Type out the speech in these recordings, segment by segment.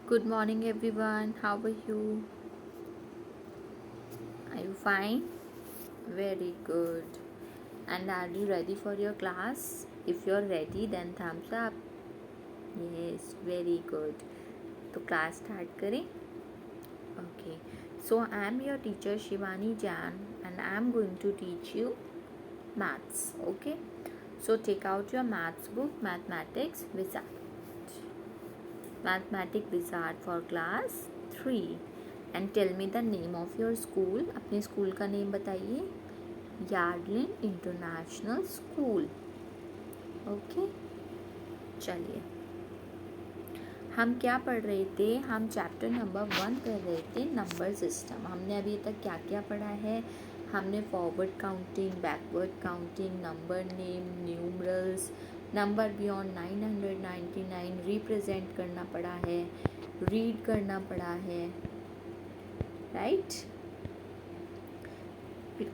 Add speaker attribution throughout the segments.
Speaker 1: Good morning, everyone. How are you? Are you fine? Very good. And are you ready for your class? If you're ready, then thumbs up. Yes, very good. तो class start करें? Okay. So I am your teacher Shivani Jan, and I am going to teach you maths. Okay. So take out your maths book, Mathematics Wizard. Mathematics Wizard for class 3. And tell me the name of your school. अपने school का name बताइए. Yardlin international school. Okay, चलिए हम क्या पढ़ रहे थे. हम चैप्टर नंबर 1 कर रहे थे, नंबर सिस्टम. हमने अभी तक क्या क्या पढ़ा है. हमने forward counting, backward counting, number name, numerals, number beyond 999 represent करना पड़ा है, रीड करना पड़ा है, राइट.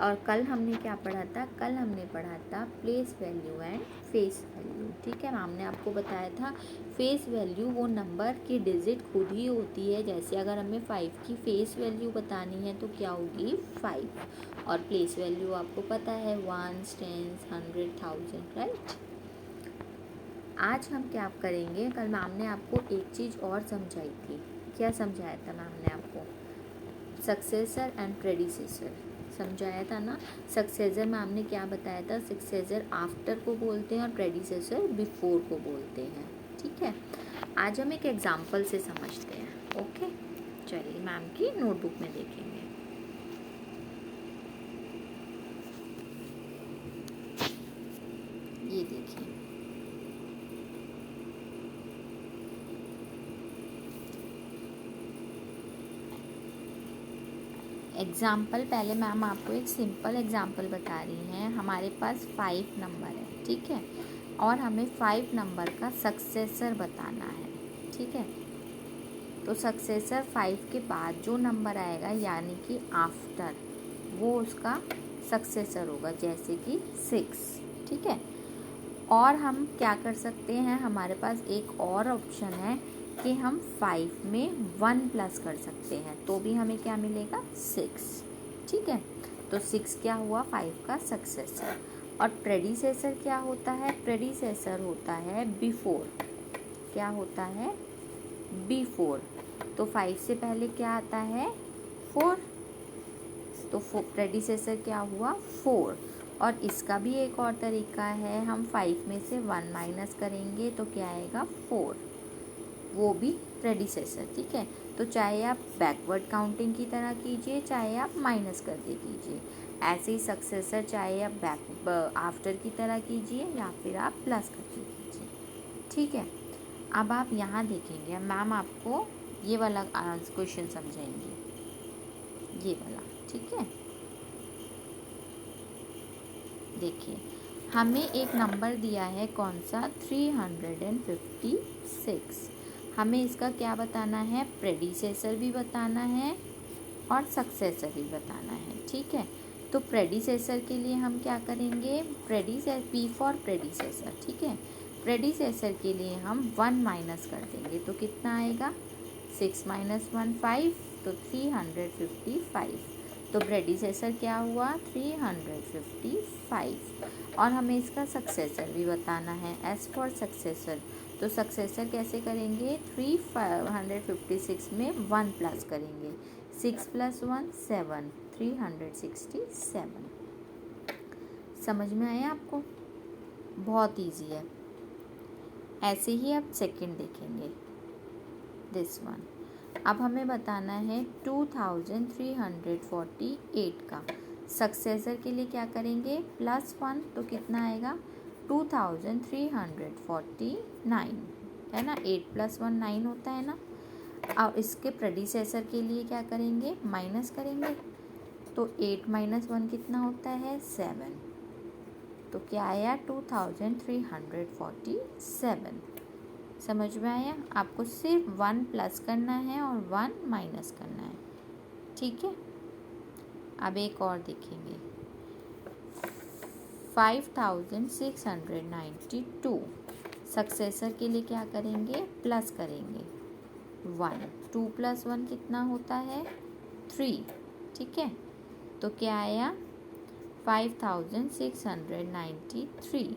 Speaker 1: और कल हमने क्या पढ़ा था. कल हमने पढ़ा था place value and face value. ठीक है, हमने आपको बताया था फेस वैल्यू वो नंबर की डिजिट खुद ही होती है. जैसे अगर हमें 5 की फेस वैल्यू बतानी है तो क्या होगी 5. और प्लेस वैल्यू आपको पता है 1, 10, 100, 1000, राइट. आज हम क्या करेंगे. कल मैम ने आपको एक चीज़ और समझाई थी. क्या समझाया था मैम ने आपको. सक्सेसर एंड प्रेडिसेसर समझाया था ना. सक्सेसर मैम ने क्या बताया था. सक्सेसर आफ्टर को बोलते हैं और प्रेडिसेसर बिफोर को बोलते हैं. ठीक है, आज हम एक एग्जाम्पल से समझते हैं. ओके, चलिए मैम की नोटबुक में देखेंगे. ये देखिए, एग्जाम्पल. पहले मैम आपको एक सिंपल एग्जाम्पल बता रही हैं. हमारे पास 5 नंबर है. ठीक है, और हमें 5 नंबर का सक्सेसर बताना है. ठीक है, तो सक्सेसर 5 के बाद जो नंबर आएगा यानी कि आफ्टर, वो उसका सक्सेसर होगा. जैसे कि 6. ठीक है, और हम क्या कर सकते हैं. हमारे पास एक और ऑप्शन है कि हम 5 में 1 प्लस कर सकते हैं, तो भी हमें क्या मिलेगा 6. ठीक है, तो 6 क्या हुआ 5 का सक्सेसर. और प्रेडिसेसर क्या होता है. प्रेडिसेसर होता है बिफोर. क्या होता है बिफोर. तो 5 से पहले क्या आता है 4. तो प्रेडिसेसर क्या हुआ 4. और इसका भी एक और तरीका है. हम 5 में से 1 माइनस करेंगे तो क्या आएगा 4. वो भी प्रेडिसेसर. ठीक है, तो चाहे आप बैकवर्ड काउंटिंग की तरह कीजिए, चाहे आप माइनस करके कीजिए. ऐसे ही सक्सेसर चाहे आप आफ्टर की तरह कीजिए या फिर आप प्लस करके कीजिए. ठीक है, अब आप यहाँ देखेंगे मैम आपको ये वाला क्वेश्चन समझाएंगे. ये वाला. ठीक है, देखिए हमें एक नंबर दिया है. कौन सा 356. हमें इसका क्या बताना है. प्रेडिसेसर भी बताना है और सक्सेसर भी बताना है. ठीक है, तो प्रेडिसेसर के लिए हम क्या करेंगे. P for predecessor. ठीक है, प्रेडिसेसर के लिए हम 1 माइनस कर देंगे तो कितना आएगा 6 माइनस 1 5. तो 355. तो प्रेडिसेसर क्या हुआ 355. और हमें इसका सक्सेसर भी बताना है. एज फॉर सक्सेसर, तो सक्सेसर कैसे करेंगे. 356 में 1 प्लस करेंगे. 6 + 1 7. 367. समझ में आया आपको. बहुत इजी है. ऐसे ही आप सेकंड देखेंगे. This one. अब हमें बताना है 2348 का. सक्सेसर के लिए क्या करेंगे +1. तो कितना आएगा 2349 है ना. 8 + 1 9 होता है ना. अब इसके प्रेडिसेसर के लिए क्या करेंगे माइनस करेंगे. तो 8 - 1 कितना होता है 7. तो क्या आया 2347. समझ में आया. आपको सिर्फ 1 प्लस करना है और 1 माइनस करना है. ठीक है, अब एक और देखेंगे 5692. सक्सेसर के लिए क्या करेंगे प्लस करेंगे. 1। 2 + 1 कितना होता है 3, ठीक है। तो क्या आया 5693।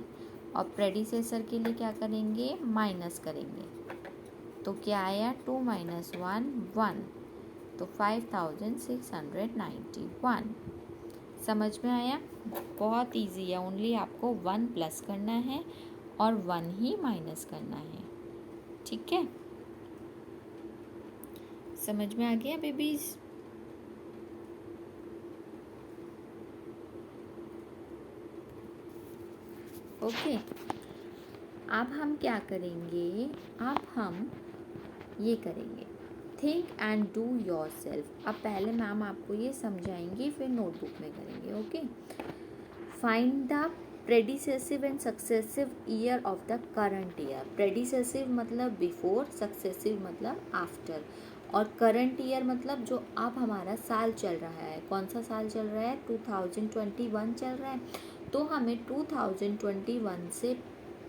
Speaker 1: और प्रेडिसेसर के लिए क्या करेंगे, माइनस करेंगे। तो क्या आया 2 - 1 1, तो 5691। समझ में आया? बहुत इजी है, ओनली आपको 1 प्लस करना है और 1 ही माइनस करना है, ठीक है। समझ में आ गया बेबीज? ओके। अब हम क्या करेंगे, अब हम ये करेंगे think and do your self. अब पहले मैम आपको ये समझाएंगी, फिर नोटबुक में करेंगे। Okay. Find the predecessive and successive year of the current year. Predecessive मतलब बिफोर, सक्सेसिव मतलब आफ्टर, और करंट ईयर मतलब जो अब हमारा साल चल रहा है। कौन सा साल चल रहा है, 2021 चल रहा है। तो हमें 2021 से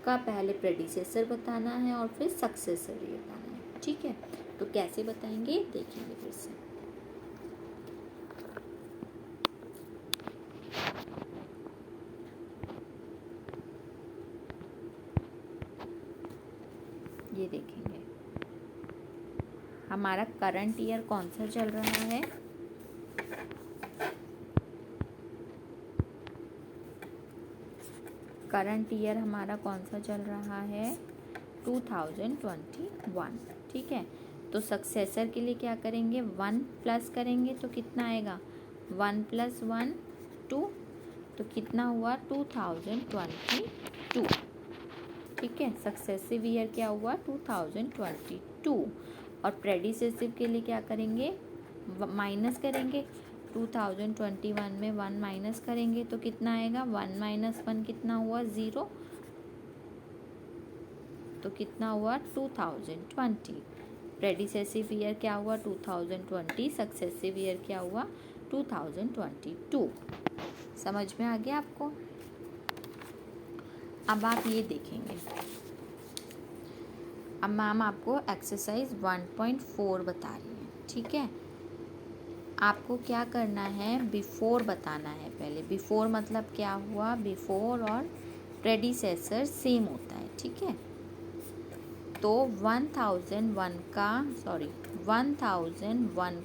Speaker 1: का पहले प्रेडिसेसर बताना है और फिर सक्सेसर भी बताना है, ठीक है। तो कैसे बताएंगे देखेंगे फिर से। ये देखेंगे हमारा करंट ईयर कौन सा चल रहा है, करंट ईयर हमारा कौन सा चल रहा है 2021, ठीक है। तो सक्सेसर के लिए क्या करेंगे, 1 प्लस करेंगे तो कितना आएगा 1 + 1 2, तो कितना हुआ 2022, ठीक है। सक्सेसिव ईयर क्या हुआ 2022। और प्रेडिसेसिव के लिए क्या करेंगे, माइनस करेंगे। 2021 में 1 माइनस करेंगे तो कितना आएगा 1 - 1 कितना हुआ 0, तो कितना हुआ 2020। प्रेडिसेसिव ईयर क्या हुआ 2020, सक्सेसिव ईयर क्या हुआ 2022। समझ में आ गया आपको? अब आप ये देखेंगे, अब मैम आपको एक्सरसाइज 1.4 बता रही है, ठीक है। आपको क्या करना है, बिफोर बताना है पहले। बिफोर मतलब क्या हुआ, बिफोर और प्रेडिसेसर सेम होता है, ठीक है। तो 1001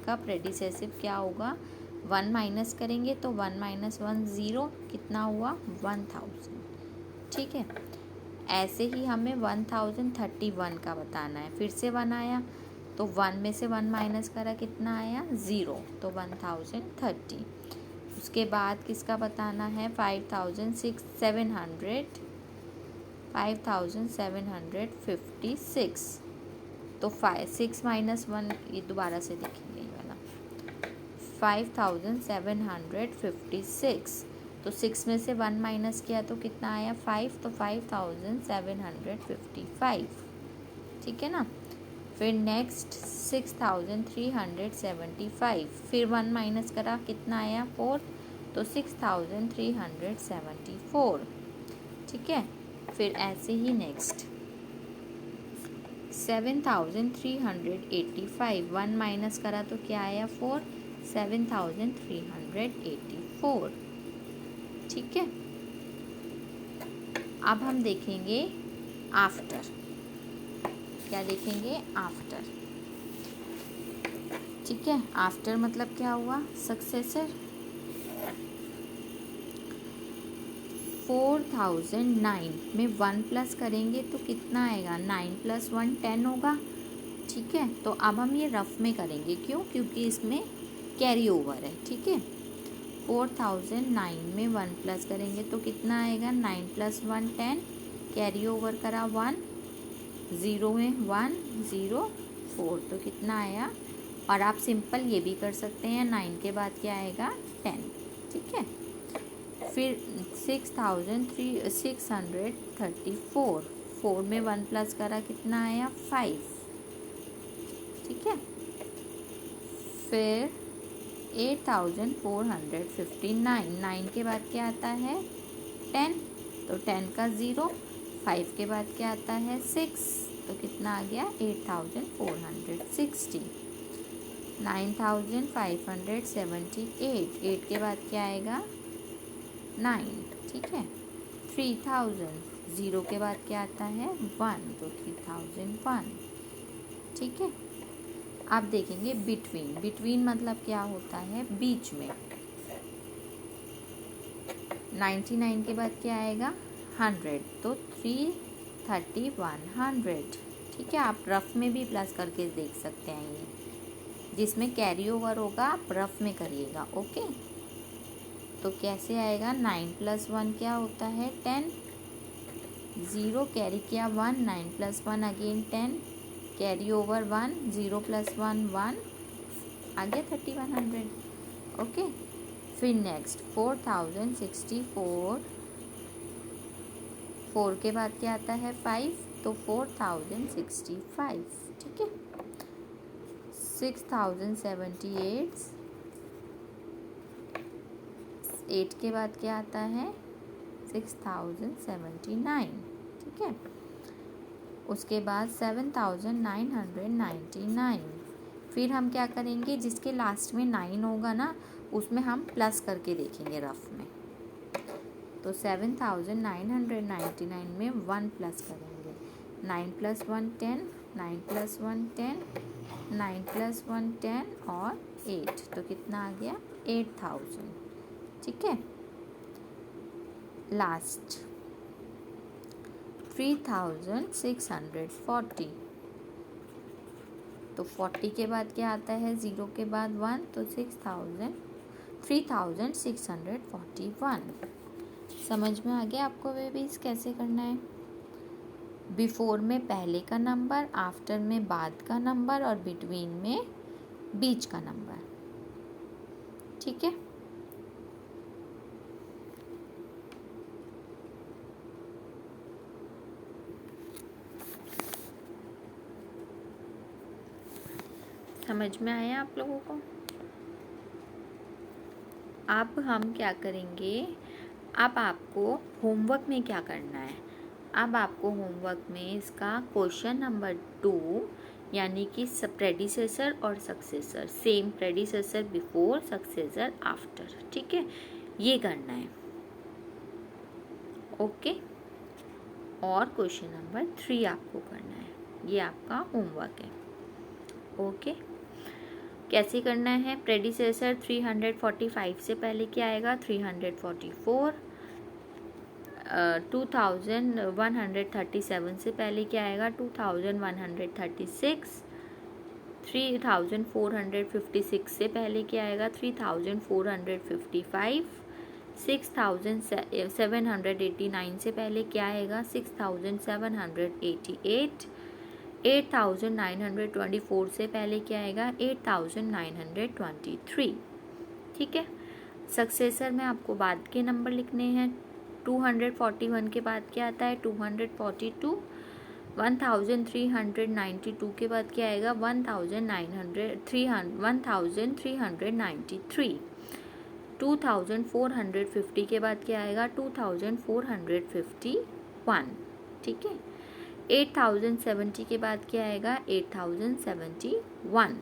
Speaker 1: का प्रेडिसेसिव क्या होगा, 1 माइनस करेंगे तो 1 - 1 0, कितना हुआ 1000, ठीक है। ऐसे ही हमें 1031 का बताना है। फिर से 1 आया तो 1 में से 1 माइनस करा, कितना आया 0, तो 1030। उसके बाद किसका बताना है 5756, तो 6 - 1, ये दोबारा से देखेंगे ये वाला 5756, तो 6 में से 1 माइनस किया तो कितना आया 5, तो 5755, ठीक है ना। फिर नेक्स्ट 6375, फिर 1 माइनस करा कितना आया 4, तो 6374, ठीक है। फिर ऐसे ही नेक्स्ट 7385, 1 माइनस करा तो क्या आया 4, 7384, ठीक है। अब हम देखेंगे आफ्टर, क्या देखेंगे आफ्टर, ठीक है। आफ्टर मतलब क्या हुआ सक्सेसर। 4009 में 1 प्लस करेंगे तो कितना आएगा 9 + 1 10 होगा, ठीक है। तो अब हम ये रफ में करेंगे, क्यों, क्योंकि इसमें कैरी ओवर है, ठीक है। 4009 में 1 प्लस करेंगे तो कितना आएगा 9 + 1 10, कैरी ओवर करा 1, 0 में 1 0 4, तो कितना आया। और आप सिंपल ये भी कर सकते हैं, 9 के बाद क्या आएगा 10, ठीक है। फिर 6634, 4 में 1 प्लस करा कितना आया 5, ठीक है। फिर 8459, 9 के बाद क्या आता है 10, तो 10 का 0, 5 के बाद क्या आता है 6, तो कितना आ गया 8460। 9578, 8 के बाद क्या आएगा 9, ठीक है। 3000, 0 के बाद क्या आता है 1, तो 3001, ठीक है। आप देखेंगे बिटवीन मतलब क्या होता है बीच में। 99 के बाद क्या आएगा 100, तो 33100, ठीक है। आप रफ में भी प्लस करके देख सकते हैं, ये जिसमें कैरी ओवर होगा आप रफ में करिएगा, ओके। तो कैसे आएगा 9 + 1 क्या होता है 10, 0 कैरी किया 1, 9 + 1 अगेन 10, कैरी ओवर 1, 0 + 1 1, आ गया 3100, ओके। फिर नेक्स्ट 4064, 4 के बाद क्या आता है 5, तो 4065, ठीक है। 6078, 8 के बाद क्या आता है 6079, ठीक है। उसके बाद 7999। फिर हम क्या करेंगे, जिसके लास्ट में 9 होगा ना उसमें हम प्लस करके देखेंगे रफ में। तो 7999 में 1 प्लस करेंगे, 9 + 1 10, 9 + 1 10, 9 + 1 10 और 8, तो कितना आ गया 8000, ठीक है। लास्ट 3640, तो 40 के बाद क्या आता है 0 के बाद 1, तो 3641। समझ में आ गया आपको बेबीज कैसे करना है। बिफोर में पहले का नंबर, आफ्टर में बाद का नंबर और बिटवीन में बीच का नंबर, ठीक है। समझ में आया आप लोगों को। अब हम क्या करेंगे, अब आपको होमवर्क में क्या करना है। अब आपको होमवर्क में इसका क्वेश्चन नंबर 2 यानी कि प्रेडिसेसर और successor, same predecessor before successor after, ठीक है, ये करना है, ओके। और क्वेश्चन नंबर 3 आपको करना है, ये आपका होमवर्क है, ओके। कैसे करना है, प्रेडिसेसर 345 से पहले क्या आएगा 344, 2137 से पहले क्या आएगा 2136, 3456 से पहले क्या आएगा 3455, 6789 से पहले क्या आएगा 6788, 8924 से पहले क्या आएगा 8923, ठीक है। सक्सेसर में आपको बाद के नंबर लिखने हैं। 241 के बाद क्या आता है 242, 1392 के बाद क्या आएगा 1393, 2450 के बाद क्या आएगा 2451, ठीक है। 8070 के बाद क्या आएगा 8071,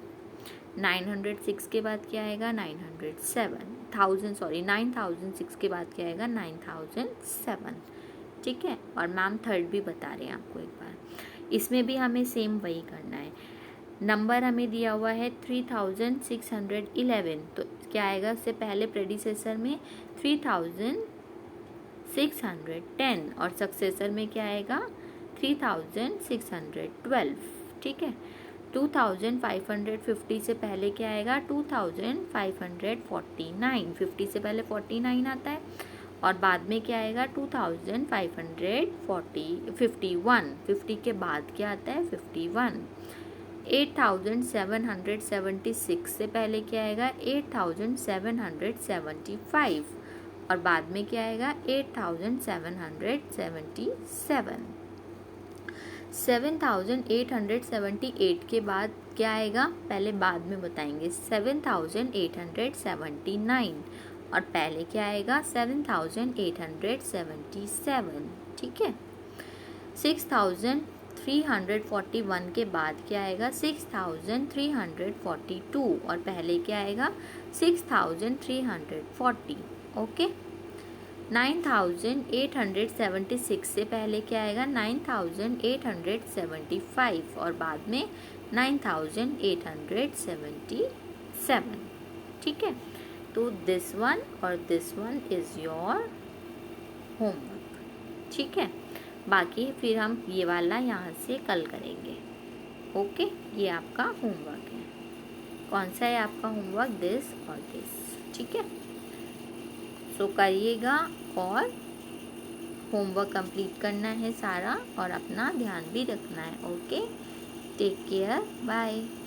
Speaker 1: 906 के बाद क्या आएगा 9006 के बाद क्या आएगा 9007, ठीक है। और मैम थर्ड भी बता रहे हैं आपको एक बार, इसमें भी हमें सेम वही करना है। नंबर हमें दिया हुआ है 3611, तो क्या आएगा, उससे पहले प्रेडिसेसर में 3610 और सक्सेसर में क्या आएगा 3612, ठीक है। 2550 से पहले क्या आएगा 2549, 50 से पहले 49 आता है और बाद में क्या आएगा 2551, 50 के बाद क्या आता है 51। 8776 से पहले क्या आएगा 8775 और बाद में क्या आएगा 8777। 7878 के बाद क्या आएगा, पहले बाद में बताएंगे, 7879 और पहले क्या आएगा 7877, ठीक है। 341 के बाद क्या आएगा 6342 और पहले क्या आएगा 6340। ओके। 9876 से पहले क्या आएगा 9875 और बाद में 9877। ठीक है, तो दिस वन और this one is your homework. ठीक है, बाकी फिर हम ये वाला यहाँ से कल करेंगे। ओके, ये आपका होमवर्क है। कौन सा है आपका होमवर्क? दिस और दिस। ठीक है, सो करिएगा और होमवर्क कंप्लीट करना है सारा और अपना ध्यान भी रखना है। Okay, take care, bye.